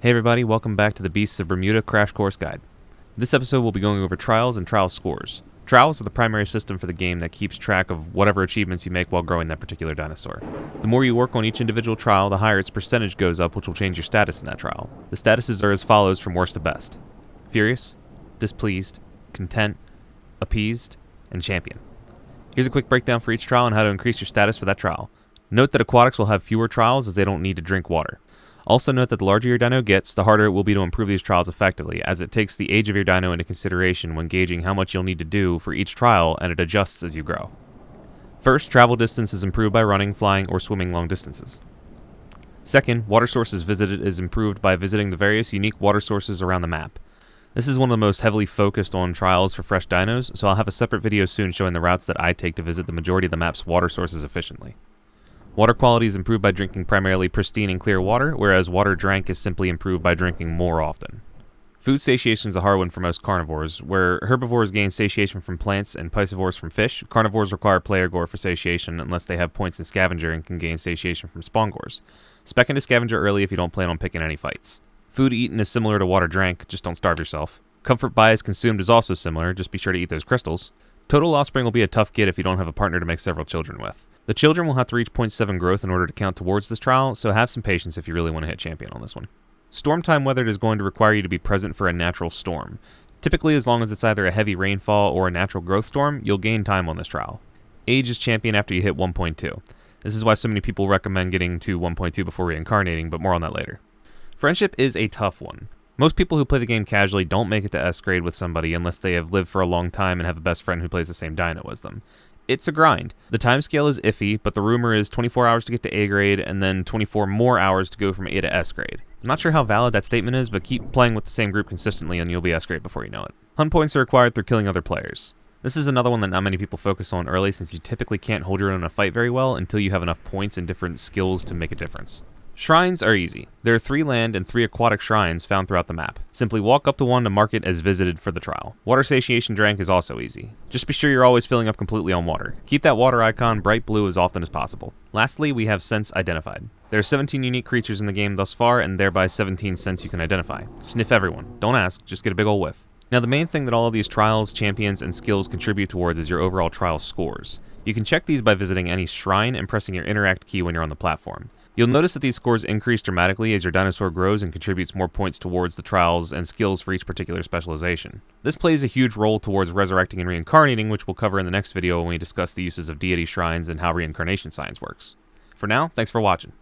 Hey everybody, welcome back to the Beasts of Bermuda Crash Course Guide. This episode we'll be going over trials and trial scores. Trials are the primary system for the game that keeps track of whatever achievements you make while growing that particular dinosaur. The more you work on each individual trial, the higher its percentage goes up, which will change your status in that trial. The statuses are as follows from worst to best: Furious, Displeased, Content, Appeased, and Champion. Here's a quick breakdown for each trial and how to increase your status for that trial. Note that aquatics will have fewer trials as they don't need to drink water. Also note that the larger your dino gets, the harder it will be to improve these trials effectively, as it takes the age of your dino into consideration when gauging how much you'll need to do for each trial, and it adjusts as you grow. First, travel distance is improved by running, flying, or swimming long distances. Second, water sources visited is improved by visiting the various unique water sources around the map. This is one of the most heavily focused on trials for fresh dinos, so I'll have a separate video soon showing the routes that I take to visit the majority of the map's water sources efficiently. Water quality is improved by drinking primarily pristine and clear water, whereas water drank is simply improved by drinking more often. Food satiation is a hard one for most carnivores. Where herbivores gain satiation from plants and piscivores from fish, carnivores require player gore for satiation unless they have points in scavenger and can gain satiation from spawn gores. Spec into scavenger early if you don't plan on picking any fights. Food eaten is similar to water drank, just don't starve yourself. Comfort bias consumed is also similar, just be sure to eat those crystals. Total offspring will be a tough get if you don't have a partner to make several children with. The children will have to reach 0.7 growth in order to count towards this trial, so have some patience if you really want to hit champion on this one. Storm time weathered is going to require you to be present for a natural storm. Typically, as long as it's either a heavy rainfall or a natural growth storm, you'll gain time on this trial. Age is champion after you hit 1.2. This is why so many people recommend getting to 1.2 before reincarnating, but more on that later. Friendship is a tough one. Most people who play the game casually don't make it to S grade with somebody unless they have lived for a long time and have a best friend who plays the same dino as them. It's a grind. The timescale is iffy, but the rumor is 24 hours to get to A grade and then 24 more hours to go from A to S grade. I'm not sure how valid that statement is, but keep playing with the same group consistently and you'll be S grade before you know it. Hunt points are acquired through killing other players. This is another one that not many people focus on early since you typically can't hold your own in a fight very well until you have enough points and different skills to make a difference. Shrines are easy. There are 3 land and 3 aquatic shrines found throughout the map. Simply walk up to one to mark it as visited for the trial. Water satiation drank is also easy. Just be sure you're always filling up completely on water. Keep that water icon bright blue as often as possible. Lastly, we have scents identified. There are 17 unique creatures in the game thus far, and thereby 17 scents you can identify. Sniff everyone. Don't ask, just get a big ol' whiff. Now the main thing that all of these trials, champions, and skills contribute towards is your overall trial scores. You can check these by visiting any shrine and pressing your interact key when you're on the platform. You'll notice that these scores increase dramatically as your dinosaur grows and contributes more points towards the trials and skills for each particular specialization. This plays a huge role towards resurrecting and reincarnating, which we'll cover in the next video when we discuss the uses of deity shrines and how reincarnation science works. For now, thanks for watching.